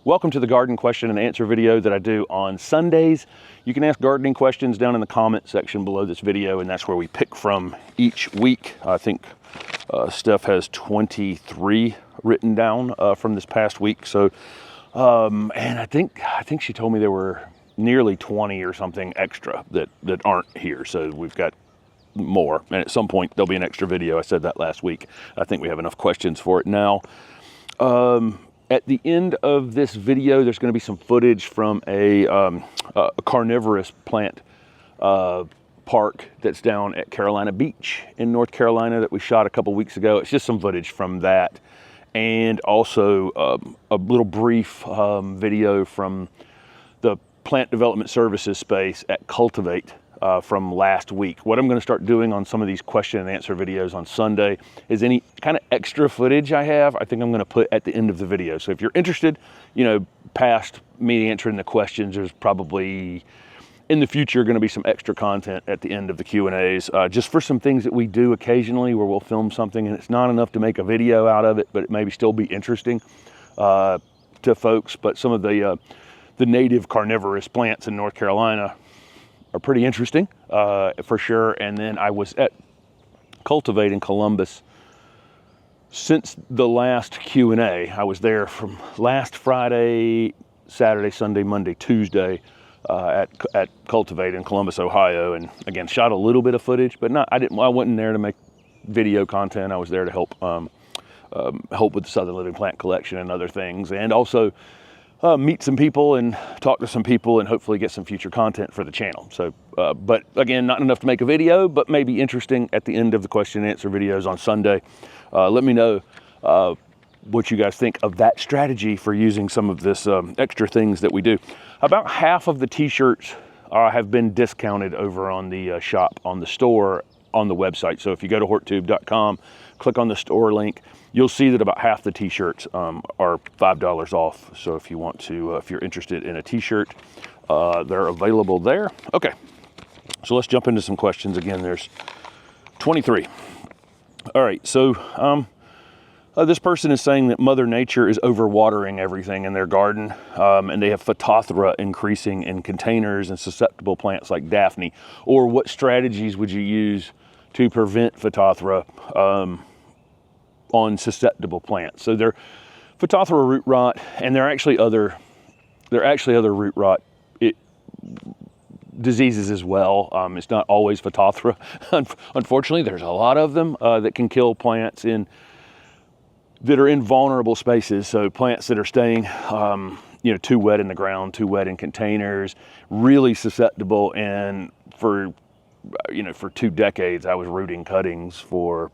Welcome to the garden question and answer video that I do on Sundays. You can ask gardening questions down in the comment section below this video, and that's where we pick from each week. I think Steph has 23 written down from this past week. So, and I think she told me there were nearly 20 or something extra that aren't here. So we've got more, and at some point there'll be an extra video. I said that last week. I think we have enough questions for it now. At the end of this video, there's going to be some footage from a carnivorous plant park that's down at Carolina Beach in North Carolina that we shot a couple weeks ago. It's just some footage from that, and also a little brief video from the plant development services space at Cultivate from last week. What I'm going to start doing on some of these question and answer videos on Sunday is any kind of extra footage I have, I think I'm going to put at the end of the video. So if you're interested, you know, past me answering the questions, there's probably in the future going to be some extra content at the end of the Q&As, just for some things that we do occasionally where we'll film something and it's not enough to make a video out of it, but it maybe still be interesting to folks. But some of the native carnivorous plants in North Carolina are pretty interesting, for sure. And then I was at Cultivate in Columbus since the last Q&A. I was there from last Friday, Saturday, Sunday, Monday, Tuesday at Cultivate in Columbus, Ohio. And again, shot a little bit of footage, but I wasn't there to make video content. I was there to help with the Southern Living Plant Collection and other things, and also meet some people and talk to some people and hopefully get some future content for the channel. So, but again, not enough to make a video, but maybe interesting at the end of the question and answer videos on Sunday. Let me know what you guys think of that strategy for using some of this extra things that we do. About half of the t-shirts have been discounted over on the shop, on the store, on the website. So if you go to HortTube.com, click on the store link, you'll see that about half the t-shirts are $5 off. So if you want to, if you're interested in a t-shirt, they're available there. Okay, so let's jump into some questions. Again, there's 23. All right, so this person is saying that Mother Nature is overwatering everything in their garden, and they have Phytophthora increasing in containers and susceptible plants like Daphne. Or what strategies would you use to prevent Phytophthora on susceptible plants? So they're Phytophthora root rot, and there are actually other root rot diseases as well. It's not always Phytophthora. Unfortunately, there's a lot of them that can kill plants that are in vulnerable spaces. So plants that are staying, you know, too wet in the ground, too wet in containers, really susceptible. And for 2 decades, I was rooting cuttings for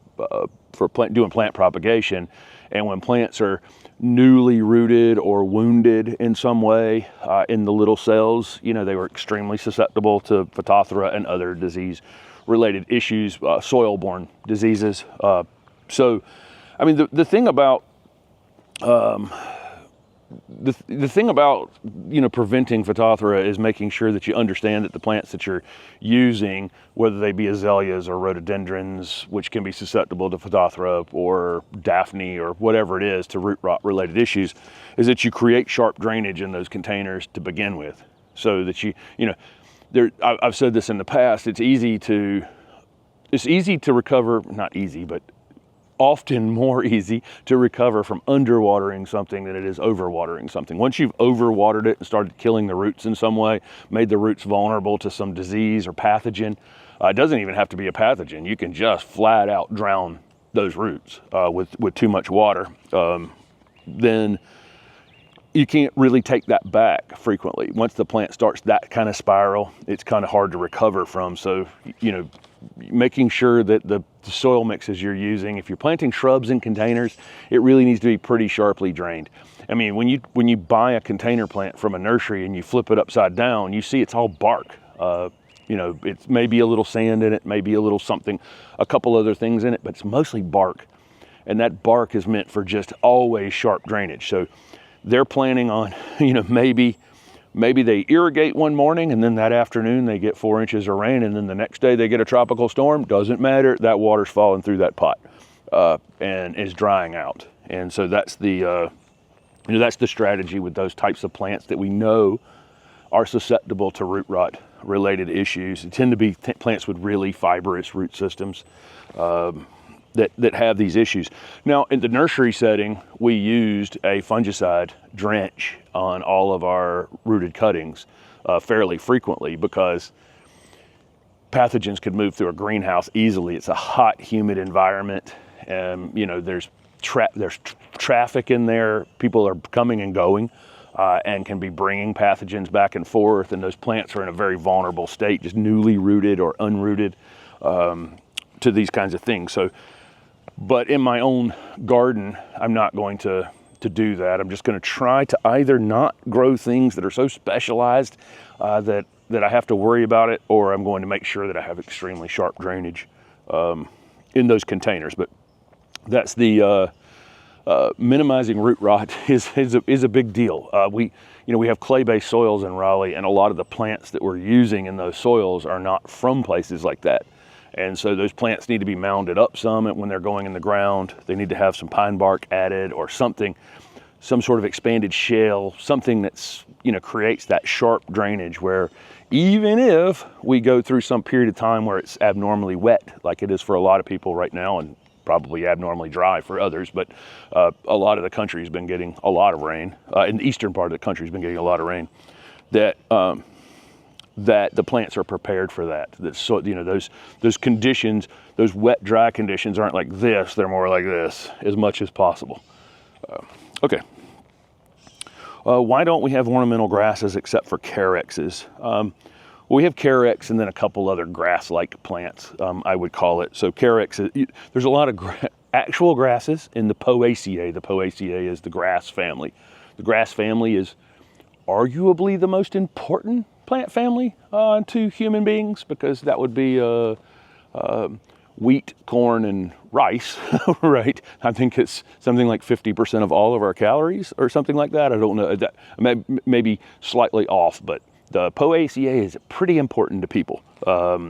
doing plant propagation. And when plants are newly rooted or wounded in some way in the little cells, you know, they were extremely susceptible to Phytophthora and other disease-related issues, soil-borne diseases. So, I mean, the thing about the thing about, you know, preventing Phytophthora is making sure that you understand that the plants that you're using, whether they be azaleas or rhododendrons, which can be susceptible to Phytophthora, or Daphne, or whatever it is, to root rot related issues, is that you create sharp drainage in those containers to begin with, so that you know, I've said this in the past, it's easy to recover, not easy, but often more easy to recover from underwatering something than it is overwatering something. Once you've overwatered it and started killing the roots in some way, made the roots vulnerable to some disease or pathogen, it doesn't even have to be a pathogen. You can just flat out drown those roots with too much water. Then you can't really take that back frequently. Once the plant starts that kind of spiral, it's kind of hard to recover from. So, you know, making sure that the soil mixes you're using, if you're planting shrubs in containers, it really needs to be pretty sharply drained. I mean, when you buy a container plant from a nursery and you flip it upside down, you see it's all bark. You know, it's maybe a little sand in it, maybe a little something, a couple other things in it, but it's mostly bark. And that bark is meant for just always sharp drainage. So they're planning on, you know, maybe they irrigate one morning and then that afternoon they get 4 inches of rain, and then the next day they get a tropical storm. Doesn't matter, that water's falling through that pot and is drying out. And so that's the You know, that's the strategy with those types of plants that we know are susceptible to root rot related issues. They tend to be plants with really fibrous root systems that have these issues. Now, in the nursery setting, we used a fungicide drench on all of our rooted cuttings fairly frequently because pathogens could move through a greenhouse easily. It's a hot, humid environment, and you know, there's traffic in there. People are coming and going and can be bringing pathogens back and forth, and those plants are in a very vulnerable state, just newly rooted or unrooted to these kinds of things. So, but in my own garden, I'm not going to do that. I'm just going to try to either not grow things that are so specialized that I have to worry about it, or I'm going to make sure that I have extremely sharp drainage in those containers. But that's the minimizing root rot is a big deal. We have clay-based soils in Raleigh, and a lot of the plants that we're using in those soils are not from places like that. And so those plants need to be mounded up some when they're going in the ground. They need to have some pine bark added or something, some sort of expanded shell, something that's, you know, creates that sharp drainage where even if we go through some period of time where it's abnormally wet, like it is for a lot of people right now, and probably abnormally dry for others, but a lot of the country has been getting a lot of rain. In the eastern part of the country has been getting a lot of rain. That the plants are prepared for that. So, you know, those conditions, those wet, dry conditions aren't like this, they're more like this as much as possible. Okay. Why don't we have ornamental grasses except for carexes? We have carex and then a couple other grass-like plants, I would call it. So carex, there's a lot of actual grasses in the Poaceae. The Poaceae is the grass family. The grass family is arguably the most important plant family to human beings, because that would be wheat, corn, and rice, right? I think it's something like 50% of all of our calories or something like that. I don't know, that maybe slightly off, but the Poaceae is pretty important to people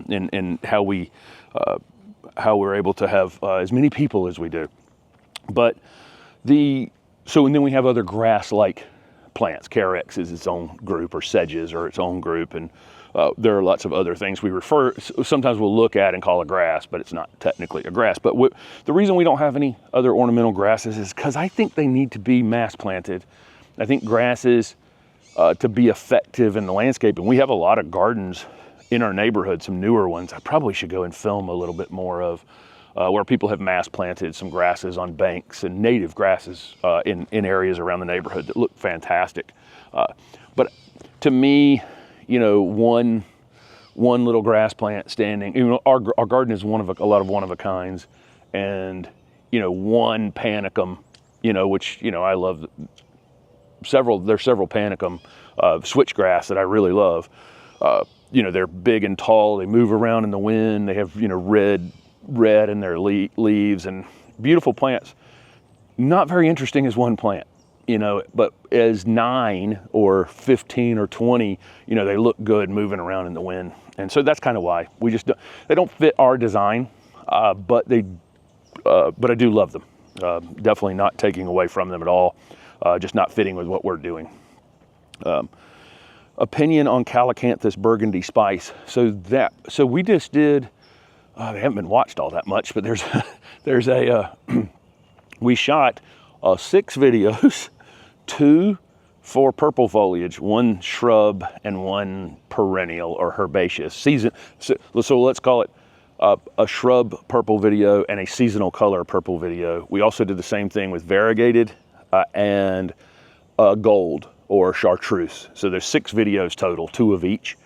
in how we're able to have as many people as we do. But and then we have other grass-like plants. Carex is its own group, or sedges are its own group, and there are lots of other things sometimes we'll look at and call a grass, but it's not technically a grass. But the reason we don't have any other ornamental grasses is because I think they need to be mass planted. I think grasses, to be effective in the landscape, and we have a lot of gardens in our neighborhood, some newer ones I probably should go and film a little bit more of, where people have mass planted some grasses on banks and native grasses in areas around the neighborhood that look fantastic. But to me, you know, one little grass plant standing, you know, our garden is a lot of one-of-a-kinds, and, you know, one panicum, you know, which, you know, I love. There's several panicum switchgrass that I really love. You know, they're big and tall, they move around in the wind, they have, you know, red in their leaves, and beautiful plants. Not very interesting as one plant, you know, but as 9 or 15 or 20, you know, they look good moving around in the wind. And so that's kind of why they don't fit our design, but I do love them. Definitely not taking away from them at all, just not fitting with what we're doing. Opinion on Calacanthus burgundy spice. So we just did, they haven't been watched all that much, but there's we shot 6 videos, 2 for purple foliage, 1 shrub and 1 perennial or herbaceous season. So let's call it a shrub purple video and a seasonal color purple video. We also did the same thing with variegated and gold or chartreuse. So there's 6 videos total, 2 of each.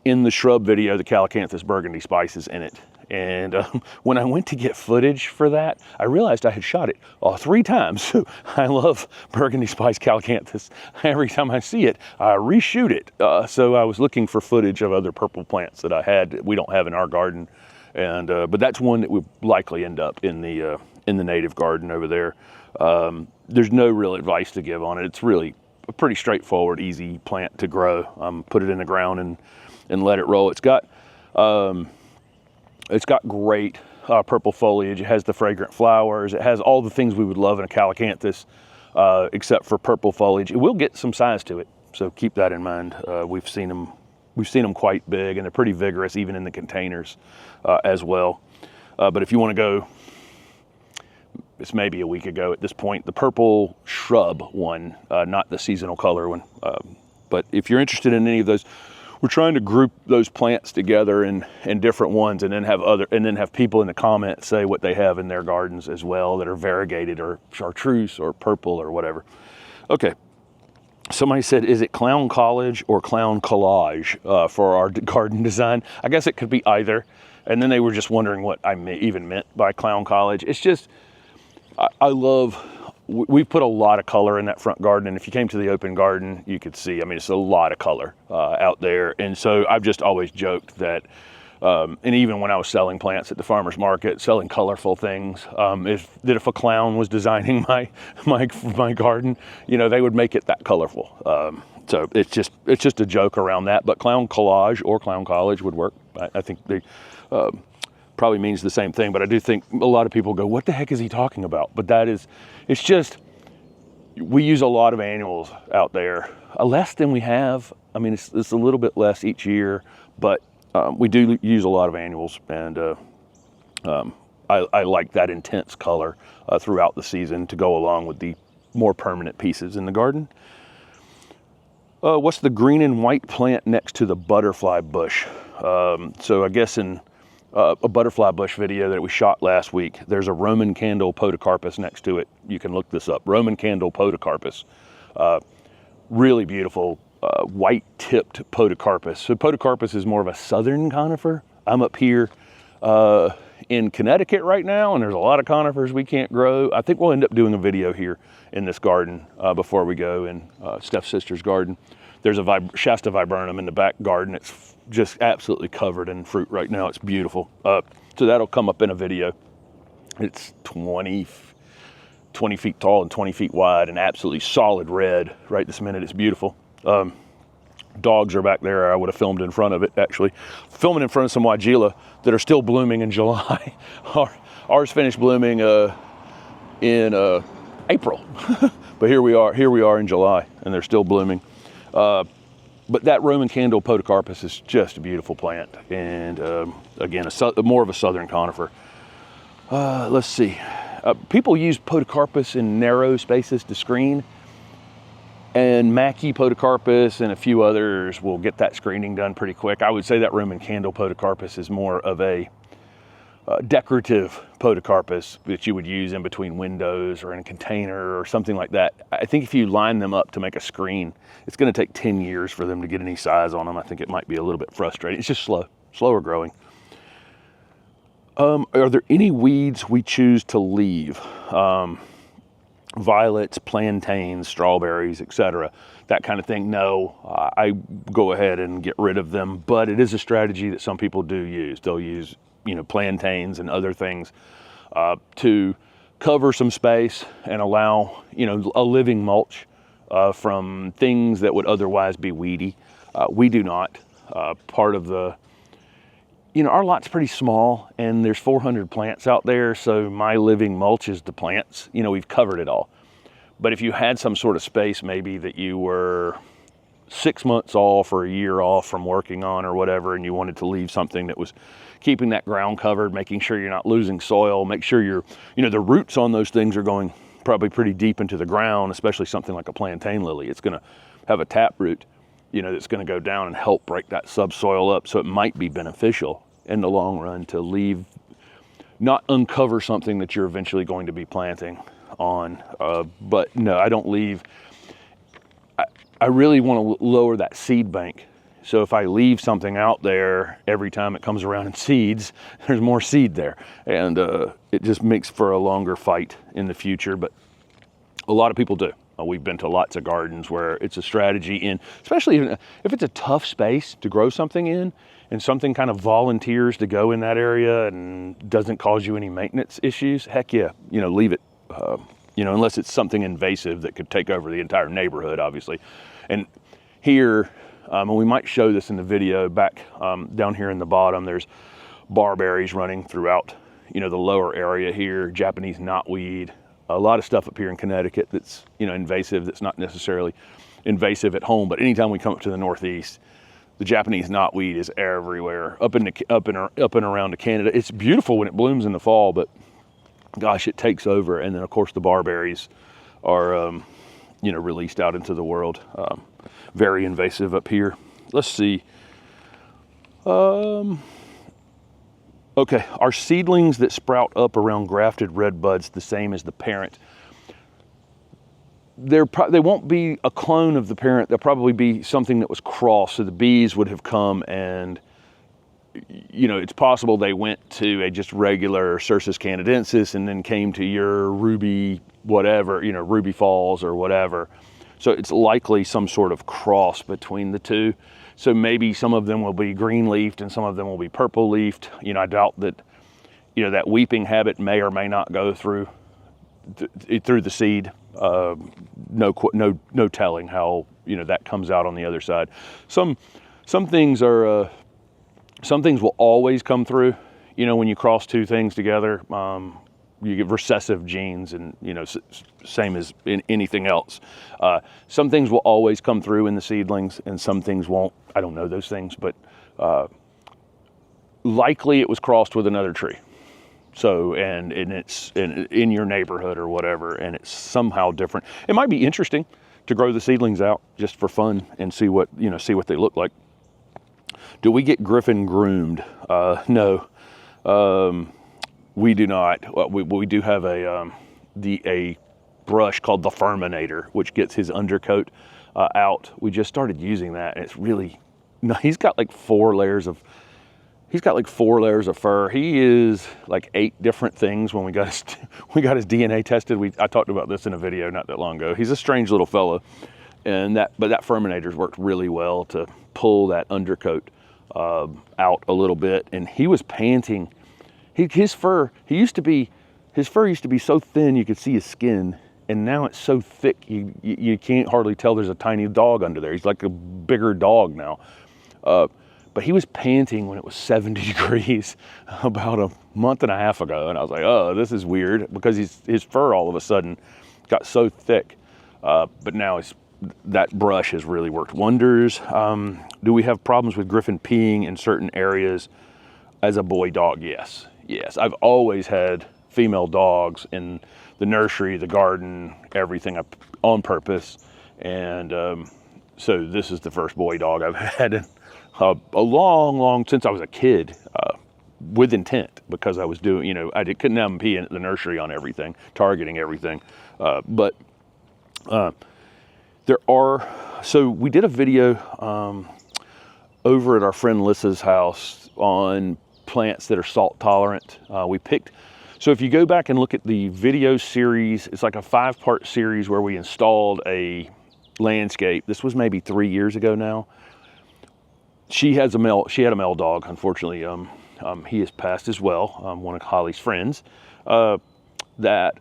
In the shrub video, the Calacanthus burgundy spice is in it. And when I went to get footage for that, I realized I had shot it 3 times. So I love burgundy spice Calacanthus. Every time I see it, I reshoot it. So I was looking for footage of other purple plants that we don't have in our garden. And but that's one that would likely end up in the native garden over there. There's no real advice to give on it. It's really a pretty straightforward, easy plant to grow. Put it in the ground and let it roll. It's got great purple foliage. It has the fragrant flowers. It has all the things we would love in a Calacanthus. except for purple foliage. It will get some size to it, so keep that in mind. We've seen them quite big, and they're pretty vigorous even in the containers as well. But if you want to go, it's maybe a week ago at this point, the purple shrub one, not the seasonal color one. But if you're interested in any of those, we're trying to group those plants together in different ones, and then have people in the comments say what they have in their gardens as well that are variegated or chartreuse or purple or whatever. Okay. Somebody said, is it clown collage or clown collage for our garden design? I guess it could be either. And then they were just wondering what I even meant by clown collage. It's just, we've put a lot of color in that front garden. And if you came to the open garden, you could see, I mean, it's a lot of color out there. And so I've just always joked that, and even when I was selling plants at the farmer's market, selling colorful things, if a clown was designing my garden, you know, they would make it that colorful. So it's just a joke around that. But clown collage or clown collage would work. I think they probably means the same thing. But I do think a lot of people go, "What the heck is he talking about?" But it's just, we use a lot of annuals out there, less than we have. I mean, it's a little bit less each year, but we do use a lot of annuals, and I like that intense color throughout the season to go along with the more permanent pieces in the garden. What's the green and white plant next to the butterfly bush? So I guess in a butterfly bush video that we shot last week, there's a Roman candle podocarpus next to it. You can look this up, Roman candle podocarpus. Really beautiful. White-tipped podocarpus. So podocarpus is more of a southern conifer. I'm up here in Connecticut right now, and there's a lot of conifers we can't grow. I think we'll end up doing a video here in this garden before we go in Steph's sister's garden. There's a Shasta viburnum in the back garden. It's just absolutely covered in fruit right now. It's beautiful. So that'll come up in a video. It's 20 feet tall and 20 feet wide and absolutely solid red right this minute. It's beautiful. Dogs are back there. I would have filmed in front of it, actually. Filming in front of some weigela that are still blooming in July. Ours finished blooming in April. But here we are in July, and they're still blooming. But that Roman candle podocarpus is just a beautiful plant. And again, more of a southern conifer. Let's see. People use podocarpus in narrow spaces to screen. And Mackie podocarpus and a few others will get that screening done pretty quick. I would say that Roman candle podocarpus is more of a decorative podocarpus that you would use in between windows or in a container or something like that. I think if you line them up to make a screen, it's going to take 10 years for them to get any size on them. I think it might be a little bit frustrating. It's just slower growing. Are there any weeds we choose to leave? Violets, plantains, strawberries, etc., that kind of thing. No, I go ahead and get rid of them, but it is a strategy that some people do use. They'll use, plantains and other things to cover some space and allow, a living mulch from things that would otherwise be weedy. We do not. Part of the, our lot's pretty small, and there's 400 plants out there, so my living mulch is the plants. We've covered it all. But if you had some sort of space maybe that you were 6 months off or a year off from working on or whatever, and you wanted to leave something that was keeping that ground covered, making sure you're not losing soil, make sure the roots on those things are going probably pretty deep into the ground, especially something like a plantain lily. It's going to have a tap root, that's going to go down and help break that subsoil up. So it might be beneficial in the long run to not uncover something that you're eventually going to be planting on. But no, I don't leave. I really want to lower that seed bank. So if I leave something out there, every time it comes around and seeds, there's more seed there. And it just makes for a longer fight in the future. But a lot of people do. We've been to lots of gardens where it's a strategy especially if it's a tough space to grow something in, and something kind of volunteers to go in that area and doesn't cause you any maintenance issues, heck yeah, leave it. Unless it's something invasive that could take over the entire neighborhood, obviously. And here, and we might show this in the video, back down here in the bottom, there's barberries running throughout, the lower area here, Japanese knotweed, a lot of stuff up here in Connecticut that's, you know, invasive, that's not necessarily invasive at home, but anytime we come up to the Northeast, the Japanese knotweed is everywhere, up and around to Canada. It's beautiful when it blooms in the fall, but gosh, it takes over. And then of course the barberries are, you know, released out into the world. Very invasive up here. Let's see. Okay, are seedlings that sprout up around grafted red buds the same as the parent? They won't be a clone of the parent. They'll probably be something that was crossed. So the bees would have come and, you know, it's possible they went to a just regular Cercis canadensis and then came to your ruby whatever, you know, Ruby Falls or whatever. So it's likely some sort of cross between the two. So maybe some of them will be green leafed and some of them will be purple leafed. You know, I doubt that, you know, that weeping habit may or may not go through the seed. No telling how, you know, that comes out on the other side. Some things are, some things will always come through. You know, when you cross two things together, you get recessive genes, and, you know, same as in anything else. Some things will always come through in the seedlings and some things won't. I don't know those things, but likely it was crossed with another tree. So, and it's in your neighborhood or whatever, and it's somehow different. It might be interesting to grow the seedlings out just for fun and see what, you know, see what they look like. Do we get Griffin groomed? No, we do not. We do have a brush called the Furminator, which gets his undercoat out. We just started using that, and it's really, no, he's got like 4 layers of fur. He is like 8 different things. When we got his DNA tested, I talked about this in a video not that long ago. He's a strange little fellow, and that Furminator's worked really well to pull that undercoat out a little bit. And he was panting. His fur used to be so thin you could see his skin, and now it's so thick you can't hardly tell there's a tiny dog under there. He's like a bigger dog now. But he was panting when it was 70 degrees about a month and a half ago. And I was like, oh, this is weird, because his fur all of a sudden got so thick. But now that brush has really worked wonders. Do we have problems with Griffin peeing in certain areas as a boy dog? Yes. I've always had female dogs in the nursery, the garden, everything up on purpose. And so this is the first boy dog I've had in a long, since I was a kid, with intent, because I was doing, you know, couldn't have them pee in the nursery on everything, targeting everything. But so we did a video over at our friend Lissa's house on plants that are salt tolerant. So if you go back and look at the video series, it's like a 5-part series where we installed a landscape. This was maybe 3 years ago now. She had a male dog, unfortunately. He has passed as well, one of Holly's friends, that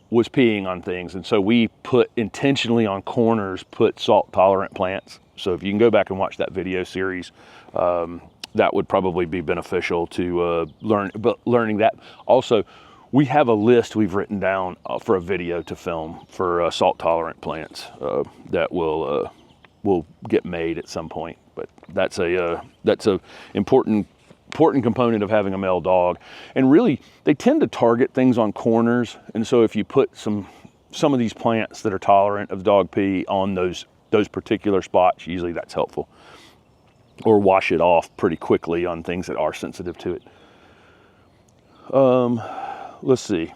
was peeing on things. And so we intentionally on corners, put salt tolerant plants. So if you can go back and watch that video series, that would probably be beneficial to learning that. Also, we have a list we've written down for a video to film for salt tolerant plants that will get made at some point. But that's a important component of having a male dog. And really, they tend to target things on corners. And so if you put some of these plants that are tolerant of dog pee on those particular spots, usually that's helpful. Or wash it off pretty quickly on things that are sensitive to it. Let's see.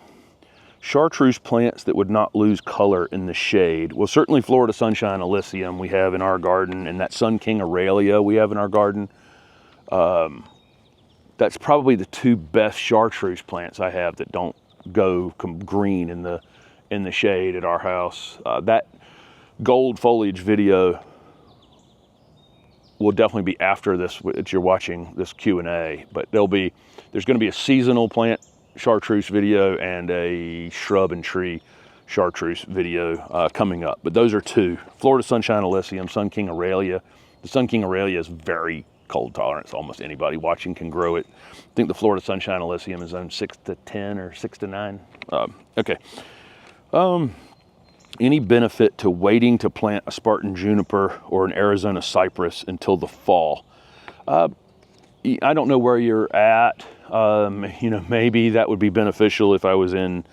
Chartreuse plants that would not lose color in the shade. Well, certainly Florida Sunshine Alyssium we have in our garden, and that Sun King Aralia we have in our garden. That's probably the 2 best chartreuse plants I have that don't go green in the shade at our house. That gold foliage video will definitely be after this, that you're watching this Q&A, but there's going to be a seasonal plant chartreuse video and a shrub and tree chartreuse video coming up. But those are 2: Florida Sunshine Alyssium, Sun King Aralia. The Sun King Aralia is very cold tolerant, so almost anybody watching can grow it. I think the Florida Sunshine Alyssium is zone 6 to 10 or 6 to 9. Okay. Any benefit to waiting to plant a Spartan juniper or an Arizona cypress until the fall? I don't know where you're at. You know, maybe that would be beneficial if I was in,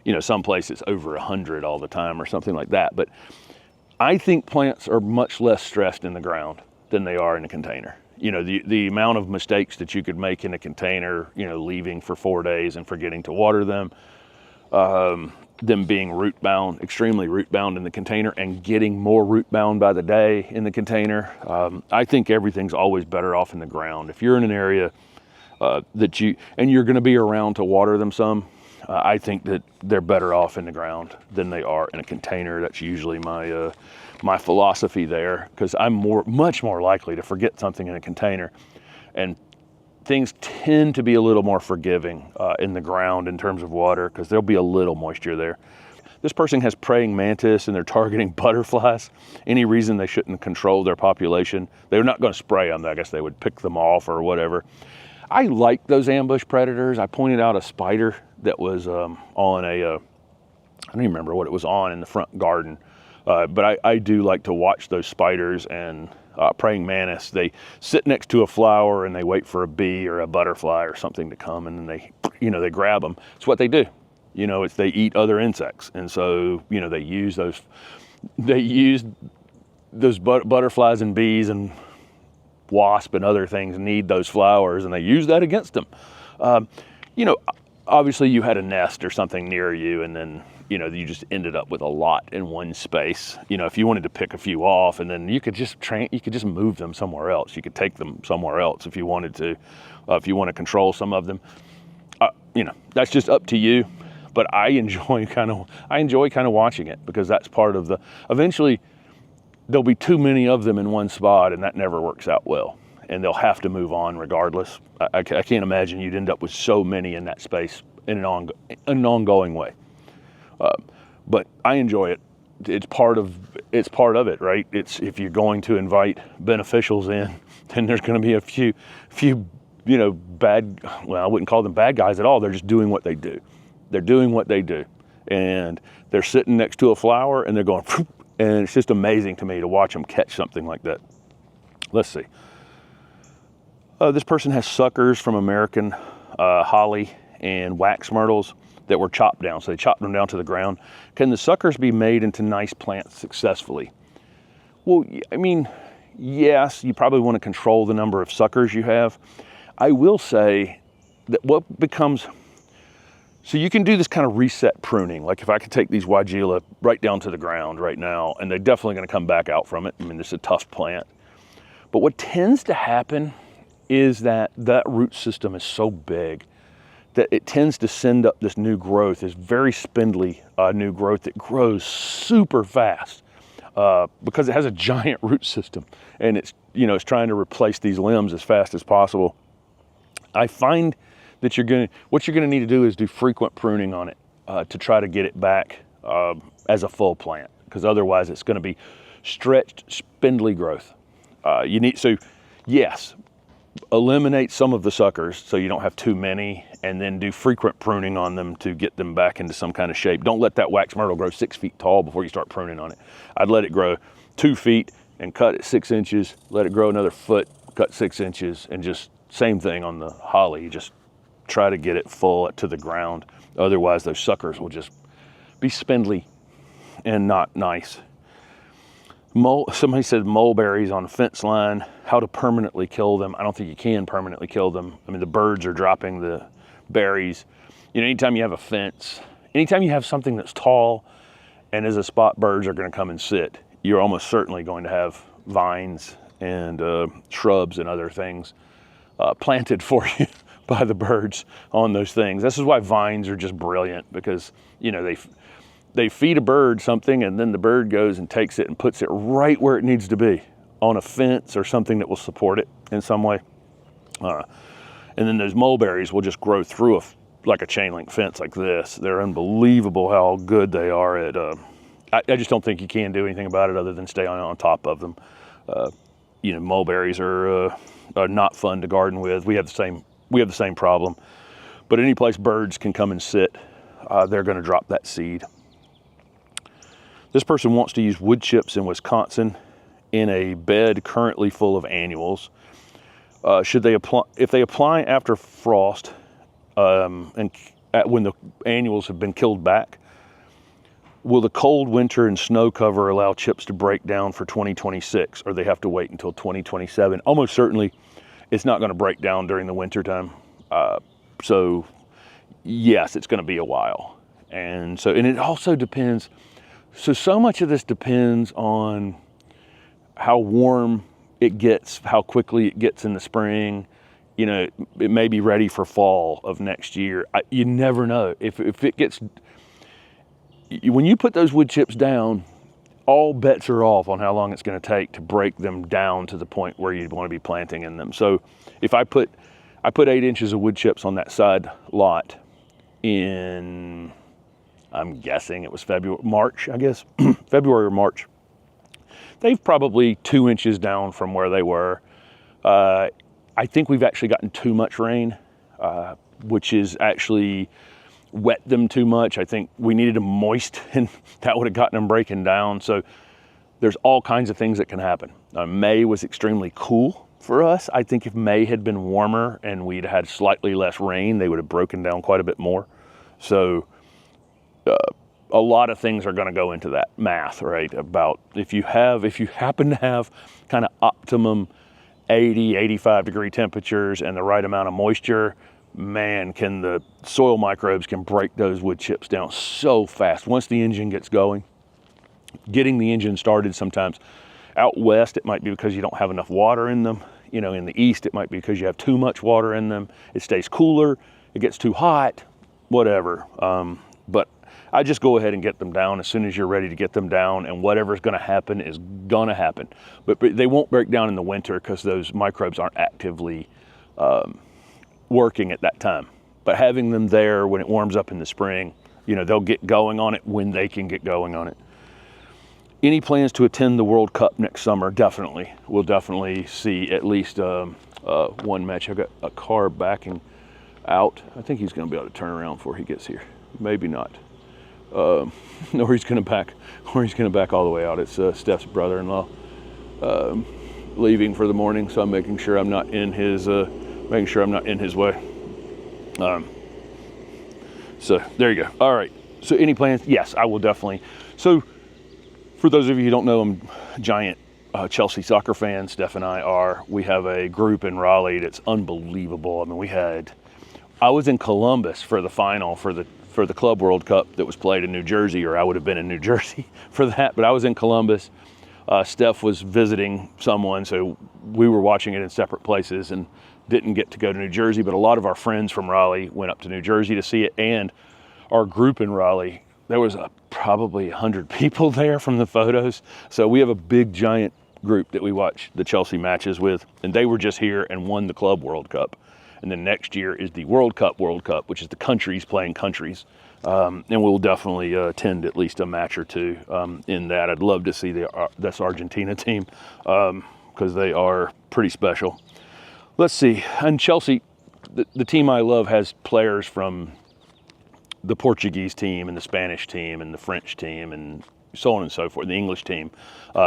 you know, some place it's over 100 all the time or something like that. But I think plants are much less stressed in the ground than they are in a container. You know, the amount of mistakes that you could make in a container, you know, leaving for 4 days and forgetting to water them, them being root bound, extremely root bound in the container, and getting more root bound by the day in the container. I think everything's always better off in the ground. If you're in an area that you're going to be around to water them some, I think that they're better off in the ground than they are in a container. That's usually my my philosophy there, because I'm much more likely to forget something in a container, and things tend to be a little more forgiving in the ground in terms of water, because there'll be a little moisture there. This person has praying mantis and they're targeting butterflies. Any reason they shouldn't control their population? They're not going to spray them. I guess they would pick them off or whatever. I like those ambush predators. I pointed out a spider that was on a, I don't even remember what it was on in the front garden. But I do like to watch those spiders and praying mantis. They sit next to a flower and they wait for a bee or a butterfly or something to come, and then they, you know, they grab them. It's what they do. You know, it's they eat other insects, and so, you know, they use those butterflies and bees and wasp and other things need those flowers, and they use that against them. You know, obviously you had a nest or something near you, and then, you know, you just ended up with a lot in one space. You know, if you wanted to pick a few off, and then you could just move them somewhere else. You could take them somewhere else if you wanted to, if you want to control some of them. You know, that's just up to you. But I enjoy kind of watching it, because that's part of the, eventually there'll be too many of them in one spot, and that never works out well. And they'll have to move on regardless. I can't imagine you'd end up with so many in that space in an ongoing way. But I enjoy it. It's part of it, right? It's, if you're going to invite beneficials in, then there's going to be a few, you know, bad, well, I wouldn't call them bad guys at all. They're just doing what they do. They're doing what they do. And they're sitting next to a flower and they're going, and it's just amazing to me to watch them catch something like that. Let's see. This person has suckers from American holly and wax myrtles that were chopped down. So they chopped them down to the ground. Can the suckers be made into nice plants successfully? Well, I mean, yes, you probably want to control the number of suckers you have. I will say that what becomes, so you can do this kind of reset pruning. Like if I could take these Weigela right down to the ground right now, and they're definitely going to come back out from it. I mean, this is a tough plant. But what tends to happen is that root system is so big that it tends to send up this new growth, this very spindly new growth that grows super fast because it has a giant root system, and it's, you know, it's trying to replace these limbs as fast as possible. I find that what you're gonna need to do is do frequent pruning on it to try to get it back as a full plant, because otherwise it's gonna be stretched, spindly growth. So yes, eliminate some of the suckers so you don't have too many, and then do frequent pruning on them to get them back into some kind of shape. Don't let that wax myrtle grow 6 feet tall before you start pruning on it. I'd let it grow 2 feet and cut it 6 inches, let it grow another foot, cut 6 inches, and just same thing on the holly. You just try to get it full to the ground. Otherwise those suckers will just be spindly and not nice. Somebody said mulberries on a fence line, how to permanently kill them. I don't think you can permanently kill them. I mean, the birds are dropping the berries. You know, anytime you have a fence, anytime you have something that's tall and as a spot birds are going to come and sit, you're almost certainly going to have vines and shrubs and other things planted for you by the birds on those things. This is why vines are just brilliant, because, you know, they feed a bird something, and then the bird goes and takes it and puts it right where it needs to be, on a fence or something that will support it in some way. And then those mulberries will just grow through like a chain link fence like this. They're unbelievable how good they are at, I just don't think you can do anything about it other than stay on top of them. You know, mulberries are not fun to garden with. We have the same problem. But any place birds can come and sit, they're gonna drop that seed. This person wants to use wood chips in Wisconsin in a bed currently full of annuals. Should they apply, if they apply after frost when the annuals have been killed back, will the cold winter and snow cover allow chips to break down for 2026, or they have to wait until 2027? Almost certainly it's not going to break down during the winter time. So yes, it's going to be a while. And it also depends. So much of this depends on how warm it gets, how quickly it gets in the spring. You know, it may be ready for fall of next year. You never know. If it gets, when you put those wood chips down, all bets are off on how long it's going to take to break them down to the point where you'd want to be planting in them. So if I put 8 inches of wood chips on that side lot in, I'm guessing it was March, I guess, February or March. They've probably 2 inches down from where they were. I think we've actually gotten too much rain, which is actually wet them too much. I think we needed them moist, and that would have gotten them breaking down. So there's all kinds of things that can happen. May was extremely cool for us. I think if May had been warmer and we'd had slightly less rain, they would have broken down quite a bit more. So a lot of things are going to go into that math, right? About if you happen to have kind of optimum 80, 85 degree temperatures and the right amount of moisture, man, can the soil microbes can break those wood chips down so fast. Once the engine gets going, getting the engine started sometimes. Out west, it might be because you don't have enough water in them. You know, in the east, it might be because you have too much water in them. It stays cooler, it gets too hot, whatever. But I just go ahead and get them down as soon as you're ready to get them down, and whatever's going to happen is going to happen. But they won't break down in the winter because those microbes aren't actively working at that time. But having them there when it warms up in the spring, you know, they'll get going on it when they can get going on it. Any plans to attend the World Cup next summer? Definitely. We'll definitely see at least one match. I've got a car backing out. I think he's going to be able to turn around before he gets here. Maybe not. Or he's going to back all the way out. It's Steph's brother-in-law leaving for the morning, so I'm making sure I'm not in his way. So there you go. All right. So any plans? Yes, I will definitely. So for those of you who don't know, I'm giant Chelsea soccer fans. Steph and I are. We have a group in Raleigh that's unbelievable. I mean, I was in Columbus for the final for the Club World Cup that was played in New Jersey, or I would have been in New Jersey for that, but I was in Columbus. Steph was visiting someone, so we were watching it in separate places and didn't get to go to New Jersey, but a lot of our friends from Raleigh went up to New Jersey to see it, and our group in Raleigh, there was probably 100 people there from the photos. So we have a big, giant group that we watch the Chelsea matches with, and they were just here and won the Club World Cup. And then next year is the World Cup, which is the countries playing countries. And we'll definitely attend at least a match or two in that. I'd love to see this Argentina team because they are pretty special. Let's see. And Chelsea, the team I love has players from the Portuguese team and the Spanish team and the French team and so on and so forth, the English team,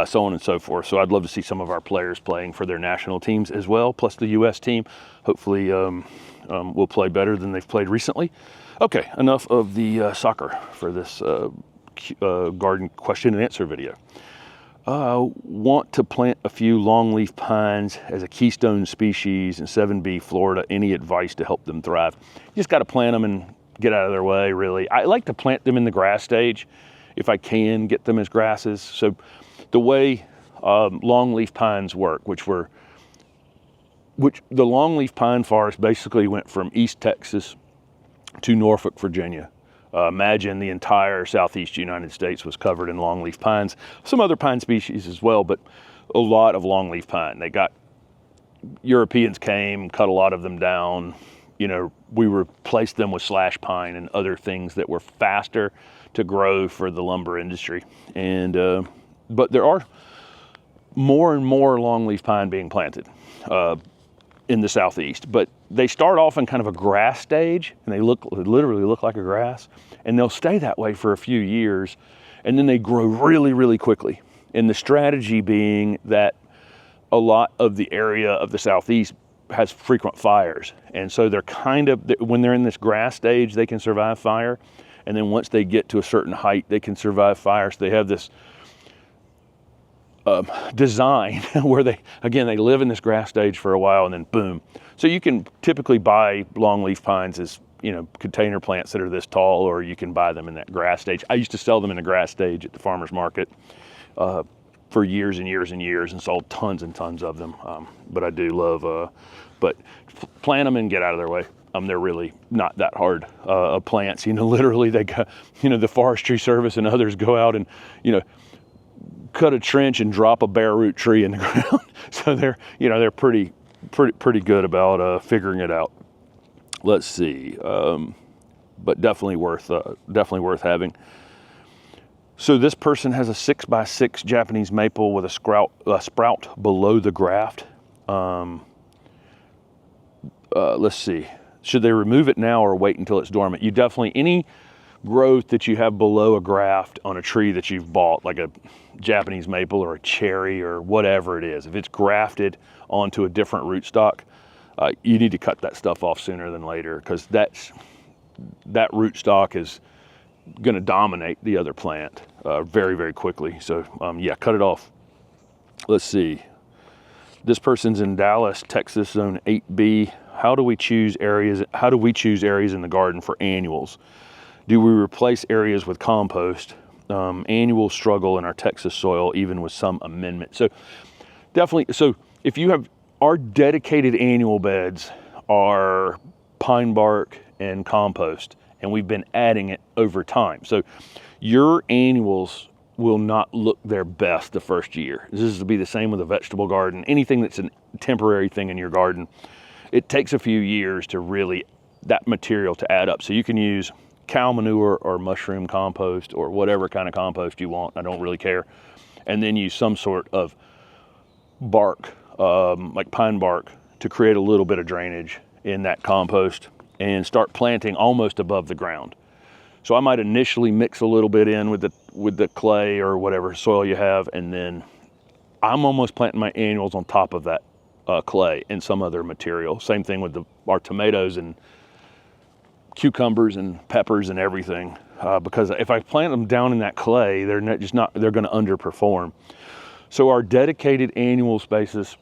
so on and so forth. So I'd love to see some of our players playing for their national teams as well, plus the U.S. team. Hopefully we'll play better than they've played recently. Okay, enough of the soccer for this garden question and answer video. Want to plant a few longleaf pines as a keystone species in 7B, Florida. Any advice to help them thrive? You just got to plant them and get out of their way, really. I like to plant them in the grass stage if I can get them as grasses. So the way longleaf pines work, which the longleaf pine forest basically went from East Texas to Norfolk, Virginia. Imagine the entire southeast United States was covered in longleaf pines. Some other pine species as well, but a lot of longleaf pine. Europeans came, cut a lot of them down. You know, we replaced them with slash pine and other things that were faster to grow for the lumber industry. And but there are more and more longleaf pine being planted in the southeast, but they start off in kind of a grass stage, and they literally look like a grass, and they'll stay that way for a few years, and then they grow really, really quickly. And the strategy being that a lot of the area of the Southeast has frequent fires. And so they're kind of, when they're in this grass stage, they can survive fire. And then once they get to a certain height, they can survive fire. So they have this design where they live in this grass stage for a while and then boom. So you can typically buy longleaf pines as, container plants that are this tall, or you can buy them in that grass stage. I used to sell them in the grass stage at the farmer's market for years and years and years, and sold tons and tons of them. But I do love, but plant them and get out of their way. They're really not that hard plants. Literally they go, the Forestry Service and others go out and, cut a trench and drop a bare root tree in the ground. So they're pretty good about figuring it out. Let's see, but definitely worth having. So this person has a 6x6 Japanese maple with a sprout below the graft. Let's see, should they remove it now or wait until it's dormant? You definitely, any growth that you have below a graft on a tree that you've bought, like a Japanese maple or a cherry or whatever it is, if it's grafted onto a different rootstock, you need to cut that stuff off sooner than later, because that rootstock is going to dominate the other plant very, very quickly. So yeah, cut it off. Let's see. This person's in Dallas, Texas, zone 8B. How do we choose areas in the garden for annuals? Do we replace areas with compost? Annuals struggle in our Texas soil, even with some amendment. So definitely, so if you have, our dedicated annual beds are pine bark and compost, and we've been adding it over time. So your annuals will not look their best the first year. This will be the same with a vegetable garden. Anything that's a temporary thing in your garden, it takes a few years to really, that material to add up. So you can use cow manure or mushroom compost or whatever kind of compost you want. I don't really care. And then use some sort of bark, like pine bark, to create a little bit of drainage in that compost and start planting almost above the ground. So I might initially mix a little bit in with the clay or whatever soil you have, and then I'm almost planting my annuals on top of that clay and some other material. Same thing with our tomatoes and cucumbers and peppers and everything, because if I plant them down in that clay, they're going to underperform. So our dedicated annual spaces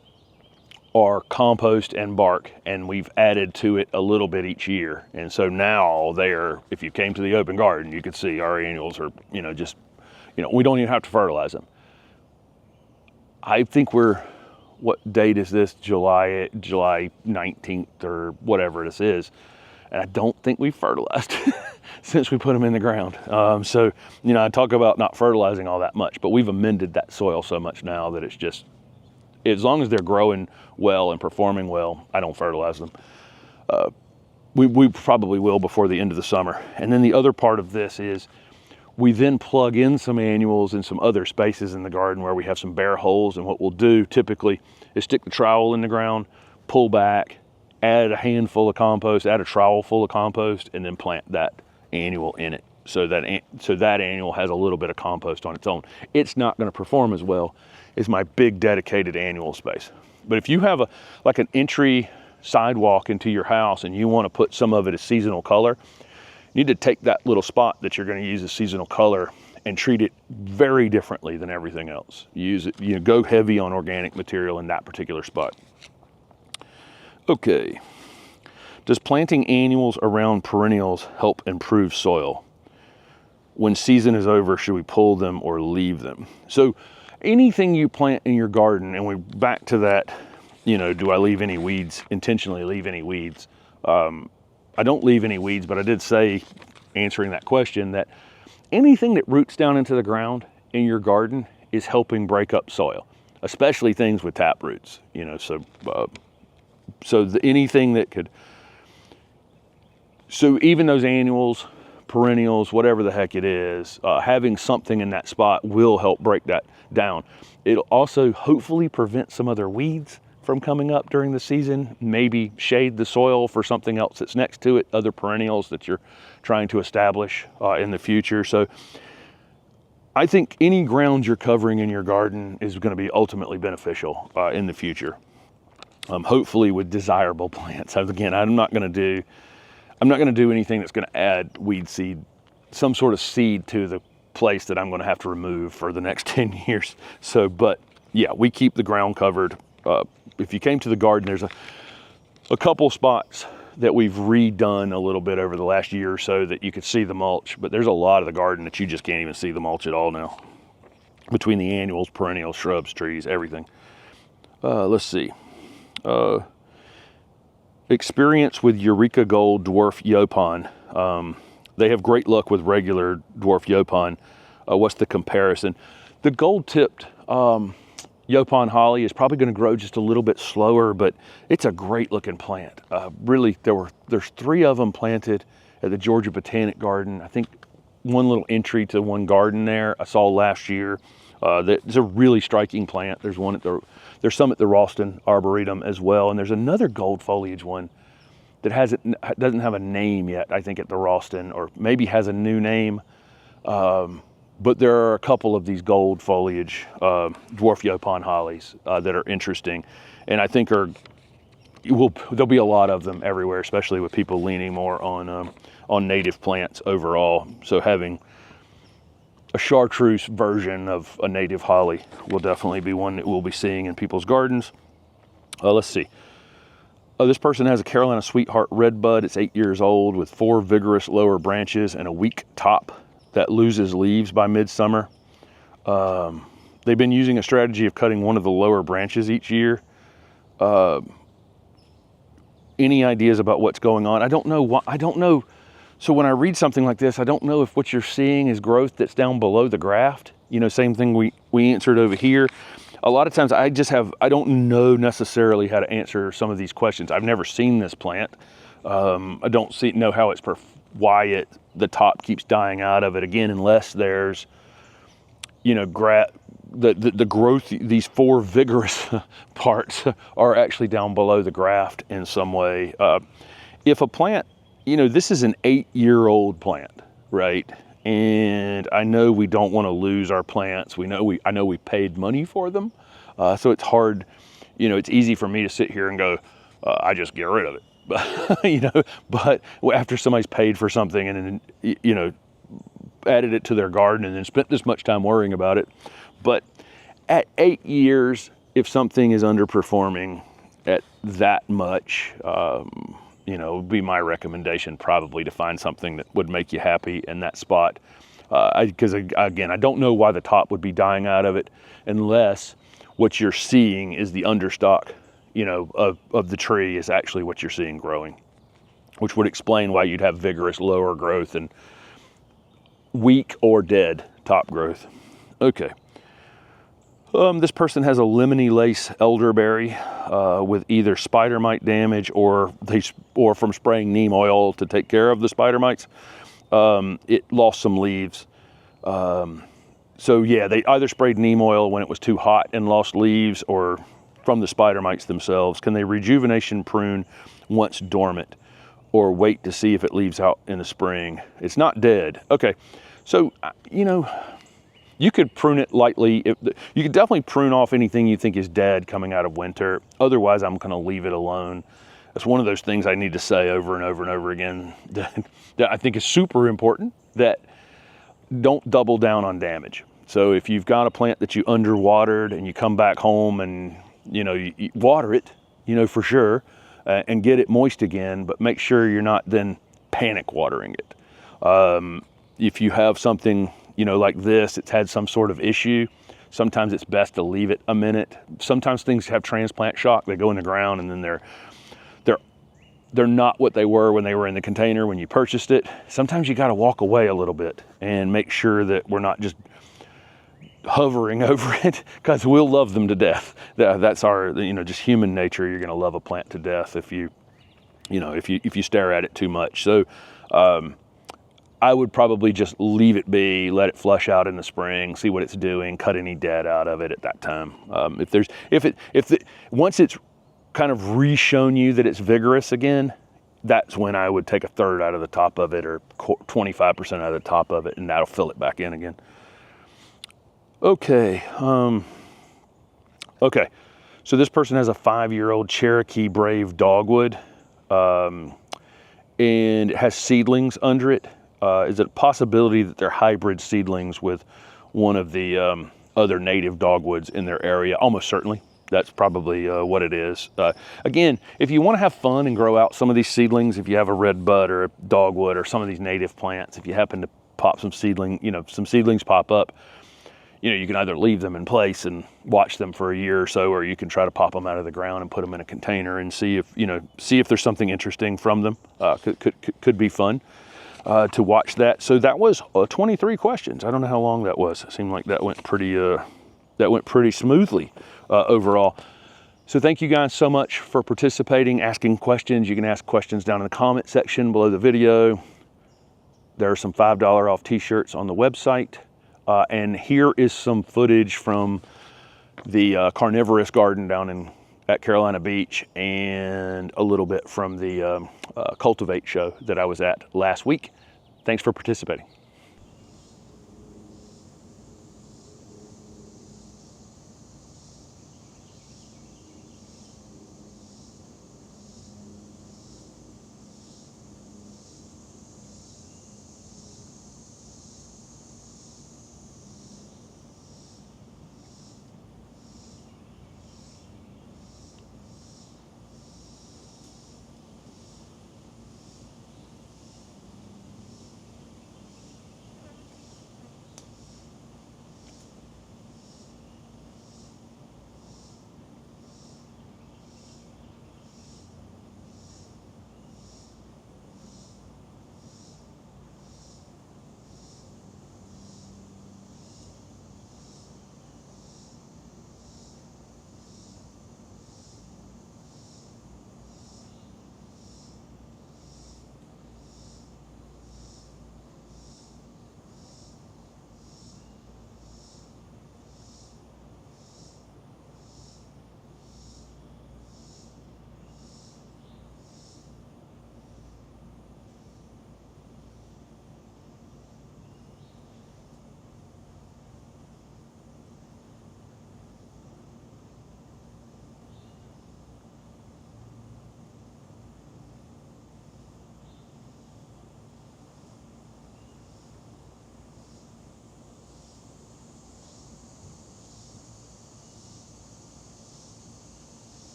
are compost and bark, and we've added to it a little bit each year. And so now if you came to the open garden, you could see our annuals are, we don't even have to fertilize them. I think what date is this? July 19th or whatever this is. And I don't think we've fertilized since we put them in the ground. So, I talk about not fertilizing all that much, but we've amended that soil so much now that it's just, as long as they're growing well and performing well, I don't fertilize them. We probably will before the end of the summer. And then the other part of this is we then plug in some annuals in some other spaces in the garden where we have some bare holes. And what we'll do typically is stick the trowel in the ground, pull back, add a handful of compost, add a trowel full of compost, and then plant that annual in it. So that annual has a little bit of compost on its own. It's not going to perform as well as my big dedicated annual space. But if you have like an entry sidewalk into your house and you want to put some of it as seasonal color, you need to take that little spot that you're going to use as seasonal color and treat it very differently than everything else. Go heavy on organic material in that particular spot. Okay, does planting annuals around perennials help improve soil? When season is over, should we pull them or leave them? So anything you plant in your garden, and we're back to that, do I leave any weeds, intentionally leave any weeds? I don't leave any weeds, but I did say, answering that question, that anything that roots down into the ground in your garden is helping break up soil, especially things with tap roots, anything that could, so even those annuals, perennials, whatever the heck it is, having something in that spot will help break that down. It'll also hopefully prevent some other weeds from coming up during the season, maybe shade the soil for something else that's next to it, other perennials that you're trying to establish in the future. So I think any ground you're covering in your garden is going to be ultimately beneficial in the future. Hopefully with desirable plants. Again, I'm not going to do anything that's going to add weed seed, some sort of seed to the place that I'm going to have to remove for the next 10 years. So, but yeah, we keep the ground covered. If you came to the garden, there's a couple spots that we've redone a little bit over the last year or so that you could see the mulch, but there's a lot of the garden that you just can't even see the mulch at all now. Between the annuals, perennials, shrubs, trees, everything. Let's see. Experience with Eureka Gold Dwarf Yopon. They have great luck with regular dwarf Yopon. What's the comparison? The gold-tipped Yopon holly is probably going to grow just a little bit slower, but it's a great looking plant. Really, there's 3 of them planted at the Georgia Botanic Garden. I think one little entry to one garden there I saw last year. It's a really striking plant. There's some at the Ralston Arboretum as well, and there's another gold foliage one that doesn't have a name yet, I think, at the Ralston, or maybe has a new name. But there are a couple of these gold foliage dwarf Yopon hollies that are interesting, and I think there'll be a lot of them everywhere, especially with people leaning more on native plants overall. So having a chartreuse version of a native holly will definitely be one that we'll be seeing in people's gardens. Let's see. This person has a Carolina Sweetheart Redbud. It's 8 years old with 4 vigorous lower branches and a weak top that loses leaves by midsummer. They've been using a strategy of cutting one of the lower branches each year. Any ideas about what's going on? I don't know. So when I read something like this, I don't know if what you're seeing is growth that's down below the graft. Same thing we answered over here. A lot of times I don't know necessarily how to answer some of these questions. I've never seen this plant. I don't know how why the top keeps dying out of it again, unless there's, the growth, these 4 vigorous parts are actually down below the graft in some way. If a plant, this is an 8-year-old plant, right? And I know we don't want to lose our plants. I know we paid money for them. So it's hard, it's easy for me to sit here and go, I just get rid of it. But after somebody's paid for something and then, added it to their garden and then spent this much time worrying about it. But at 8 years, if something is underperforming at that much, would be my recommendation probably to find something that would make you happy in that spot. Because again, I don't know why the top would be dying out of it unless what you're seeing is the understock, of the tree is actually what you're seeing growing, which would explain why you'd have vigorous lower growth and weak or dead top growth. Okay. This person has a lemony lace elderberry with either spider mite damage or from spraying neem oil to take care of the spider mites. It lost some leaves. So yeah, they either sprayed neem oil when it was too hot and lost leaves, or from the spider mites themselves. Can they rejuvenation prune once dormant, or wait to see if it leaves out in the spring? It's not dead. Okay, so you could prune it lightly. You could definitely prune off anything you think is dead coming out of winter. Otherwise, I'm going to leave it alone. That's one of those things I need to say over and over and over again that I think is super important, that don't double down on damage. So if you've got a plant that you underwatered and you come back home and you water it, for sure, and get it moist again, but make sure you're not then panic watering it. If you have something, like this, it's had some sort of issue, sometimes it's best to leave it a minute. Sometimes things have transplant shock. They go in the ground and then they're not what they were when they were in the container when you purchased it. Sometimes you got to walk away a little bit and make sure that we're not just hovering over it, because we'll love them to death. That's our, just human nature. You're going to love a plant to death if you stare at it too much. So I would probably just leave it be, let it flush out in the spring, see what it's doing, cut any dead out of it at that time. Once it's kind of re-shown you that it's vigorous again, that's when I would take 1/3 out of the top of it, or 25% out of the top of it, and that'll fill it back in again. Okay. Okay. So this person has a 5-year-old Cherokee Brave dogwood, and it has seedlings under it. Is it a possibility that they're hybrid seedlings with one of the other native dogwoods in their area? Almost certainly. That's probably what it is. Again, if you want to have fun and grow out some of these seedlings, if you have a red bud or a dogwood or some of these native plants, if you happen to pop some some seedlings pop up, you can either leave them in place and watch them for a year or so, or you can try to pop them out of the ground and put them in a container and see if there's something interesting from them. Could be fun to watch that. So that was 23 questions. I don't know how long that was. It seemed like that went pretty smoothly overall. So thank you guys so much for participating, asking questions. You can ask questions down in the comment section below the video. There are some $5 off t-shirts on the website. And here is some footage from the carnivorous garden down at Carolina Beach, and a little bit from the Cultivate show that I was at last week. Thanks for participating.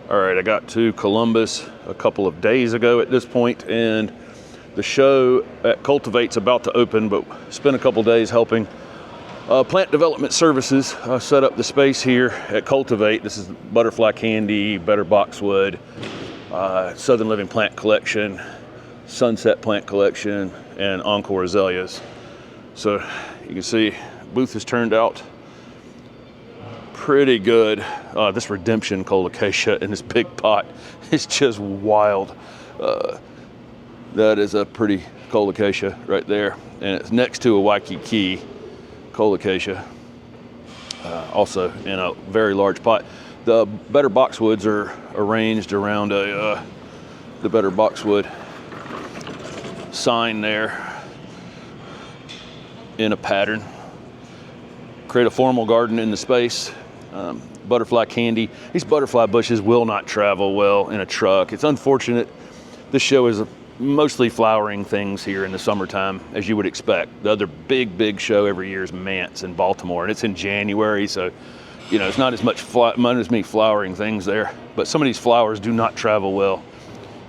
All right, I got to Columbus a couple of days ago at this point, and the show at Cultivate's about to open, but spent a couple days helping plant development services set up the space here at Cultivate. This is Butterfly Candy, Better Boxwood, Southern Living Plant Collection, Sunset Plant Collection, and Encore Azaleas. So you can see booth has turned out pretty good. This Redemption Colocasia in this big pot is just wild. That is a pretty Colocasia right there, and it's next to a Waikiki Colocasia, also in a very large pot. The Better Boxwoods are arranged around the Better Boxwood sign there in a pattern. Create a formal garden in the space. Butterfly Candy. These butterfly bushes will not travel well in a truck. It's unfortunate. This show is mostly flowering things here in the summertime, as you would expect. The other big show every year is Mance in Baltimore, and it's in January, so you know it's not as many flowering things there. But some of these flowers do not travel well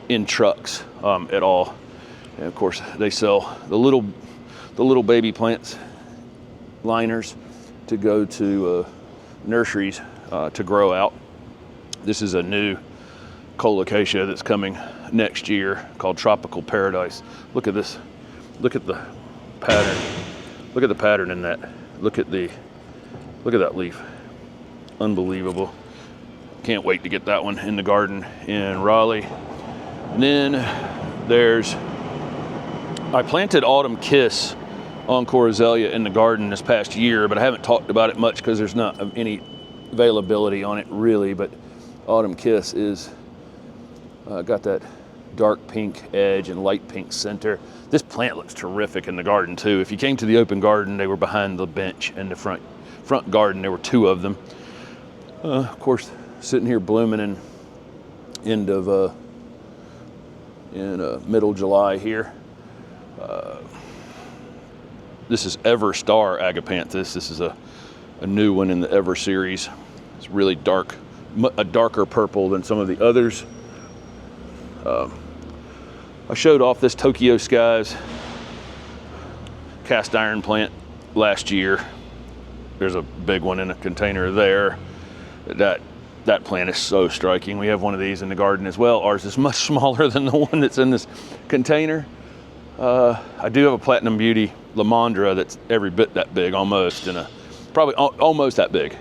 in trucks at all. And of course, they sell the little baby plants, liners, to go to nurseries to grow out. This is a new Colocasia that's coming next year called Tropical Paradise. Look at this. Look at the pattern. Look at the pattern in that. Look at that leaf. Unbelievable. Can't wait to get that one in the garden in Raleigh. And then I planted Autumn Kiss Encore Azalea in the garden this past year, but I haven't talked about it much because there's not any availability on it really. But Autumn Kiss is got that dark pink edge and light pink center. This plant looks terrific in the garden too. If you came to the open garden, they were behind the bench in the front garden. There were two of them. Of course, sitting here blooming in middle July here. This is Ever Star Agapanthus. This is a new one in the Ever series. It's really dark, a darker purple than some of the others. I showed off this Tokyo Skies cast iron plant last year. There's a big one in a container there. That plant is so striking. We have one of these in the garden as well. Ours is much smaller than the one that's in this container. I do have a Platinum Beauty Lamandra that's every bit that big, almost, probably almost that big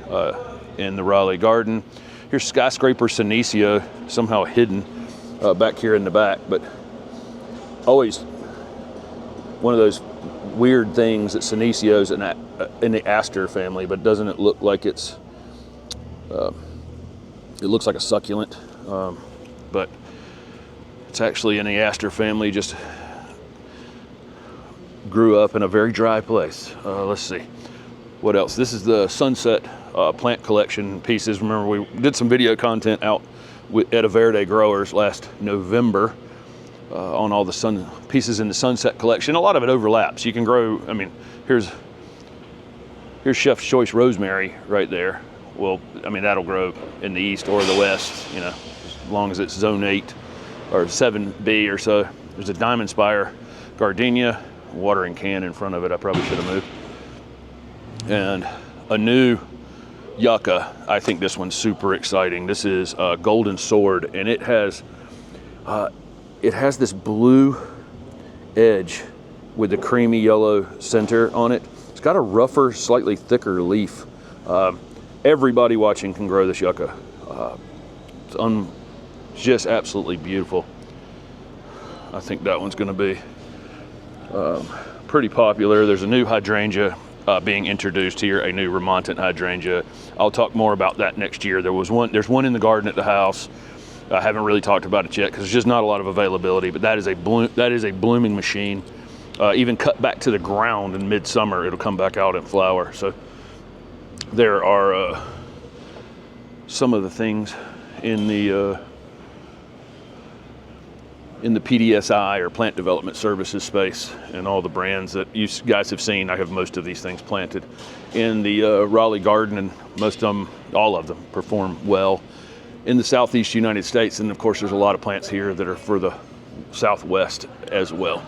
in the Raleigh garden. Here's Skyscraper Senecio, somehow hidden back here in the back, but always one of those weird things that Senecio's in the aster family, but doesn't it look like it looks like a succulent, but it's actually in the aster family, just grew up in a very dry place. Let's see, what else? This is the Sunset Plant Collection pieces. Remember, we did some video content out at Verde Growers last November on all the pieces in the Sunset Collection. A lot of it overlaps. You can grow, I mean, here's Chef's Choice Rosemary right there. Well, I mean, that'll grow in the east or the west, you know, as long as it's zone 8 or 7B or so. There's a Diamond Spire Gardenia, watering can in front of it. I probably should have moved. And a new yucca. I think this one's super exciting. This is Golden Sword, and it has this blue edge with the creamy yellow center on it. It's got a rougher, slightly thicker leaf. Everybody watching can grow this yucca. It's just absolutely beautiful. I think that one's going to be pretty popular. There's a new hydrangea being introduced here, a new remontant hydrangea. I'll talk more about that next year. There's one in the garden at the house. I haven't really talked about it yet because there's just not a lot of availability, but that is a blooming machine. Even cut back to the ground in midsummer, it'll come back out and flower. So there are some of the things in the PDSI or Plant Development Services space, and all the brands that you guys have seen. I have most of these things planted in the Raleigh garden, and most of them, all of them, perform well in the southeast United States. And of course, there's a lot of plants here that are for the Southwest as well.